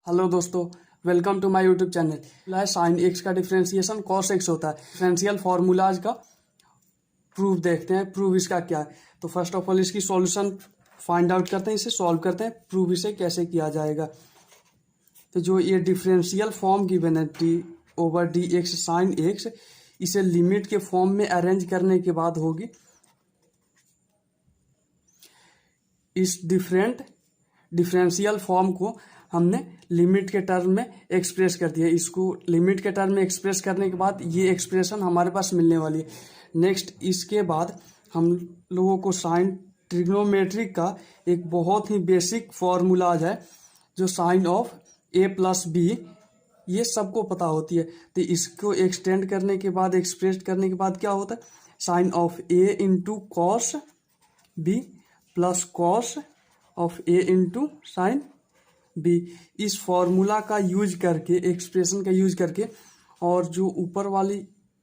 Hello दोस्तों, welcome to my YouTube channel. Sine x का differentiation cos x होता है। डिफरेंशियल फार्मूलाज का प्रूफ देखते हैं। प्रूफ इसका क्या है, तो फर्स्ट ऑफ ऑल इसकी सॉल्यूशन फाइंड आउट करते हैं, इसे सॉल्व करते हैं, प्रूफ इसे कैसे किया जाएगा। तो जो ये डिफरेंशियल फॉर्म गिवन है D over D x sine x, इसे लिमिट के फॉर्म में अरेंज करने के बाद होगी इस डिफरेंशियल फॉर्म को हमने लिमिट के टर्म में एक्सप्रेस कर दिया। इसको लिमिट के टर्म में एक्सप्रेस करने के बाद ये एक्सप्रेशन हमारे पास मिलने वाली है। नेक्स्ट इसके बाद हम लोगों को साइन ट्रिग्नोमेट्रिक का एक बहुत ही बेसिक फॉर्मूलाज है, जो sine of A plus b, ये सबको पता होती है। तो इसको एक्सटेंड करने के बाद, एक्सप्रेस करने के बाद क्या होता है, sine of A into cos B plus cos of A into sine B. इस फॉर्मूला का यूज करके, एक्सप्रेशन का यूज करके, और जो ऊपर वाली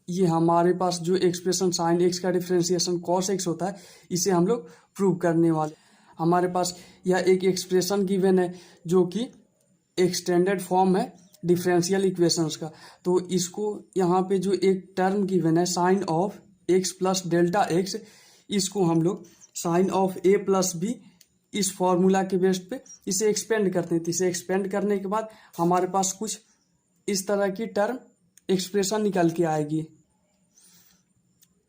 ये हमारे पास जो एक्सप्रेशन साइन एक्स का डिफरेंशिएशन कॉस एक्स होता है, इसे हम लोग प्रूव करने वाले। हमारे पास यह एक एक्सप्रेशन गिवन है जो कि एक्सटेंडेड फॉर्म है डिफरेंशियल इक्वेशंस का। तो इसको यहाँ पे जो एक टर्म गिवन है sine of x plus delta x, इसको हम लोग sine of A plus B, इस फॉर्मूला के बेस पे इसे एक्सपेंड करते हैं। तो इसे एक्सपेंड करने के बाद हमारे पास कुछ इस तरह की टर्म एक्सप्रेशन निकल के आएगी।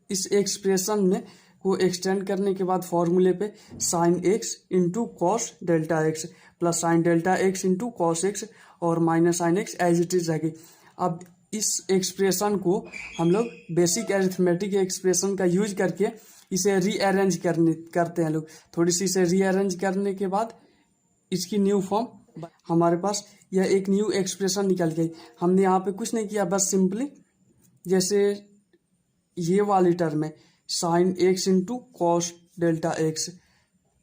इस एक्सप्रेशन में को एक्सटेंड करने के बाद फॉर्मूले पे sine x into cos delta x plus sine delta x into cos x और minus sine x as it is रहेगी। अब इस एक्सप्रेशन को हम लोग बेसिक अरिथमेटिक एक्सप्रेशन का यूज करके इसे रीअरेंज करते हैं लोग। थोड़ी सी इसे रीअरेंज करने के बाद इसकी न्यू फॉर्म हमारे पास यह एक न्यू एक्सप्रेशन निकल गई। हमने यहाँ पे कुछ नहीं किया, बस सिंपली जैसे ये वाली टर्म है sign x into cos delta x,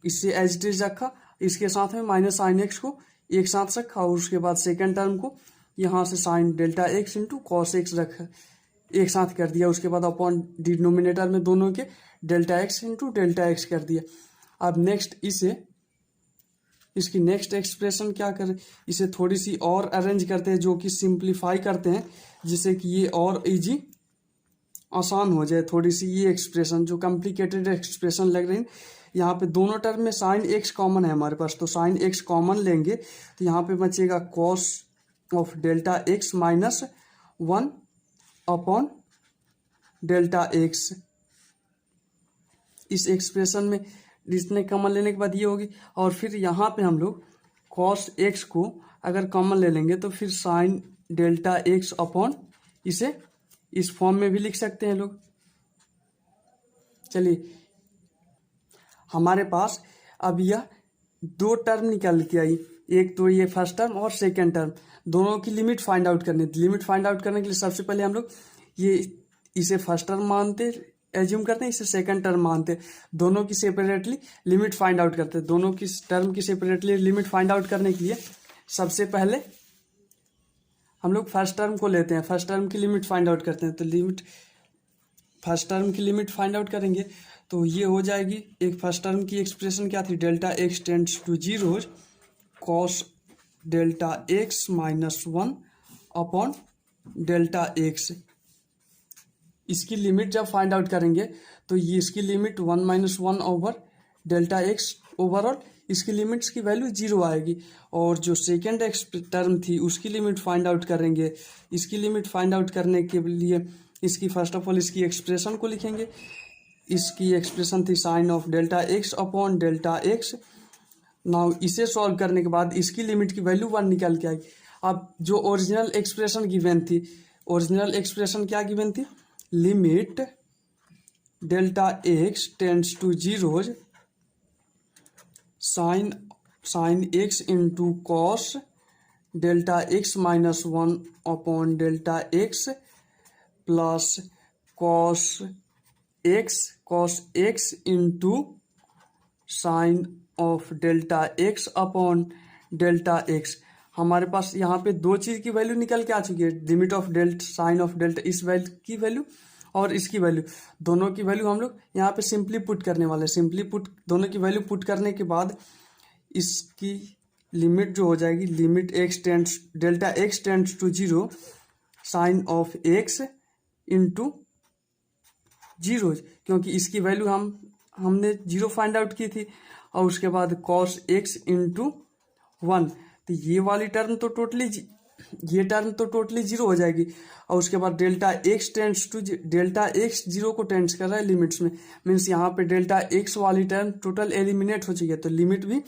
इससे एज इट इज रखा, इसके साथ में माइनस साइन एक्स को एक साथ रखा, और उसके बाद सेकेंड टर्म को यहाँ से sign delta x into cos x रखा, एक साथ कर दिया। उसके बाद अपॉन डिनोमिनेटर में दोनों के delta x into delta x कर दिया। अब नेक्स्ट इसकी नेक्स्ट एक्सप्रेशन क्या करें, इसे थोड़ी सी और अरेंज करते हैं, जो कि सिंप्लीफाई करते हैं, जिससे कि ये और इजी आसान हो जाए। थोड़ी सी ये एक्सप्रेशन जो कॉम्प्लिकेटेड एक्सप्रेशन लग रही है, यहाँ पे दोनों टर्म में साइन एक्स कॉमन है हमारे पास, तो साइन एक्स कॉमन लेंगे तो यहाँ पे बचेगा cos of delta x minus 1 upon delta x. इस एक्सप्रेशन में इसने कॉमन लेने के बाद ये होगी, और फिर यहाँ पे हम लोग कॉस एक्स को अगर कॉमन ले लेंगे तो फिर साइन डेल्टा एक्स अपॉन, इसे इस फॉर्म में भी लिख सकते हैं लोग। चलिए, हमारे पास अब यह दो टर्म निकल के आई, एक तो ये फर्स्ट टर्म और सेकेंड टर्म, दोनों की लिमिट फाइंड आउट करनी। लिमिट फाइंड आउट करने के लिए सबसे पहले हम लोग ये इसे फर्स्ट टर्म मानते, एज्यूम करते हैं, इसे सेकंड टर्म मानते, दोनों की सेपरेटली लिमिट फाइंड आउट करते हैं। दोनों की टर्म की सेपरेटली लिमिट फाइंड आउट करने के लिए सबसे पहले हम लोग फर्स्ट टर्म को लेते हैं, फर्स्ट टर्म की लिमिट फाइंड आउट करते हैं। तो फर्स्ट टर्म की लिमिट फाइंड आउट करेंगे तो ये हो जाएगी, एक फर्स्ट टर्म की एक्सप्रेशन क्या थी, delta x tends to zero cos delta x minus 1 upon delta x. इसकी लिमिट जब फाइंड आउट करेंगे तो ये इसकी limit 1 minus 1 over delta x overall, इसकी लिमिट्स की वैल्यू 0 आएगी। और जो सेकेंड टर्म थी उसकी लिमिट फाइंड आउट करेंगे। इसकी लिमिट फाइंड आउट करने के लिए इसकी फर्स्ट ऑफ ऑल इसकी एक्सप्रेशन को लिखेंगे। इसकी एक्सप्रेशन थी sine of delta x upon delta x. Now इसे सॉल्व करने के बाद इसकी लिमिट की वैल्यू 1 निकल के आएगी। अब जो ओरिजिनल एक्सप्रेशन गिवन थी, ओरिजिनल एक्सप्रेशन क्या गिवन थी, limit delta x tends to zero sine x into cos delta x minus 1 upon delta x plus cos x into sine of delta x upon delta x. हमारे पास यहाँ पे दो चीज़ की value निकल के आ चुकी है, limit of sine of delta, इस वैल्यू की वैल्यू और इसकी वैल्यू, दोनों की वैल्यू हम लोग यहाँ पे सिंपली पुट करने वाले हैं। सिंपली पुट, दोनों की वैल्यू पुट करने के बाद इसकी लिमिट जो हो जाएगी limit x tends delta x tends to zero sine of x into zero, क्योंकि इसकी वैल्यू हमने जीरो फाइंड आउट की थी, और उसके बाद कॉस एक्स इंटू वन। तो ये वाली टर्म तो टोटली ये टर्म तो टोटली जीरो हो जाएगी, और उसके बाद delta x tends to delta x zero को टेंड्स कर रहा है लिमिट्स में, मीन्स यहाँ पे डेल्टा एक्स वाली टर्म टोटल एलिमिनेट हो चुकी है, तो लिमिट भी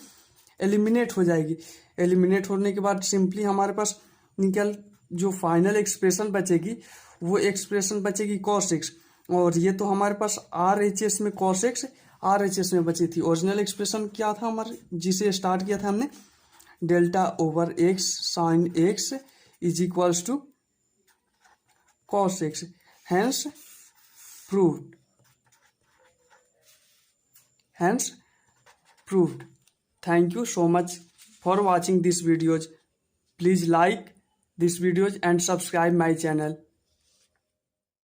एलिमिनेट हो जाएगी। एलिमिनेट होने के बाद सिंपली हमारे पास जो फाइनल एक्सप्रेशन बचेगी वो एक्सप्रेशन बचेगी कॉस एक्स, और ये तो हमारे पास आर एच एस में cos x R H S में बची थी। ओरिजिनल एक्सप्रेशन क्या था हमारे, जिसे स्टार्ट किया था हमने, delta over x sine x is equals to cos x, hence proved, hence proved. Thank you so much for watching these videos. Please like this videos and subscribe my channel.